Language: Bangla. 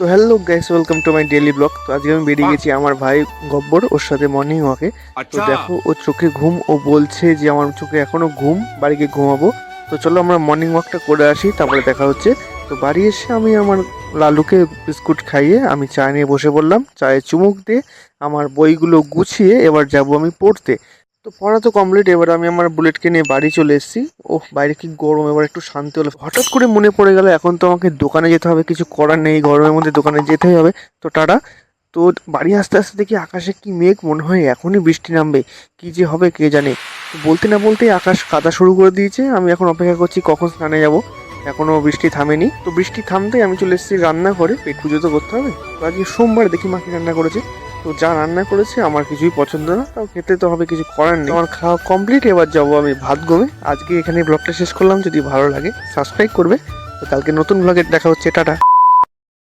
তো hello guys, welcome to my daily blog. তো আজকে আমি বেরিয়ে গেছি আমার ভাই গব্বর, ওর সাথে মর্নিং ওয়াকে। তো দেখো, ও চোখে ঘুম, ও বলছে যে আমার চোখে এখনো ঘুম, বাড়ি গিয়ে ঘুমাবো। তো চলো আমরা মর্নিং ওয়াকটা করে আসি, তারপরে দেখা হচ্ছে। তো বাড়ি এসে আমি আমার লালুকে বিস্কুট খাইয়ে আমি চা নিয়ে বসে পড়লাম। চায়ে চুমুক দিয়ে আমার বইগুলো গুছিয়ে এবার যাব আমি পড়তে। তো পড়া তো কমপ্লিট, এবার আমি আমার বুলেটকে নিয়ে বাড়ি চলে এসেছি। ওহ, বাইরে কি গরম, এবার একটু শান্তি হলো। হঠাৎ করে মনে পড়ে গেল এখন তো আমাকে দোকানে যেতে হবে, কিছু করার নেই, গরমের মধ্যে দোকানে যেতেই হবে। তো টাটা। তো বাড়ি আসতে আসতে দেখি আকাশে কি মেঘ, মনে হয় এখনই বৃষ্টি নামবে। কি যে হবে কে জানে। তো বলতে না বলতেই আকাশ কাদা শুরু করে দিয়েছে। আমি এখন অপেক্ষা করছি কখন স্নানে যাব, এখনো বৃষ্টি থামেনি। তো বৃষ্টি থামতেই আমি চলে এসেছি রান্না করে, পেট পুজো তো করতে হবে। তো আজকে সোমবার, দেখি মা কি রান্না করেছে। তো যা রান্না করেছে আমার কিছুই পছন্দ না, তাও খেতে তো হবে, কিছু করার নেই। আমার খাওয়া কমপ্লিট, এবার যাবো আমি ভাত গমে। আজকে এখানে ব্লগটা শেষ করলাম, যদি ভালো লাগে সাবস্ক্রাইব করবে। তো কালকে নতুন ব্লগে দেখা হচ্ছে, টাটা।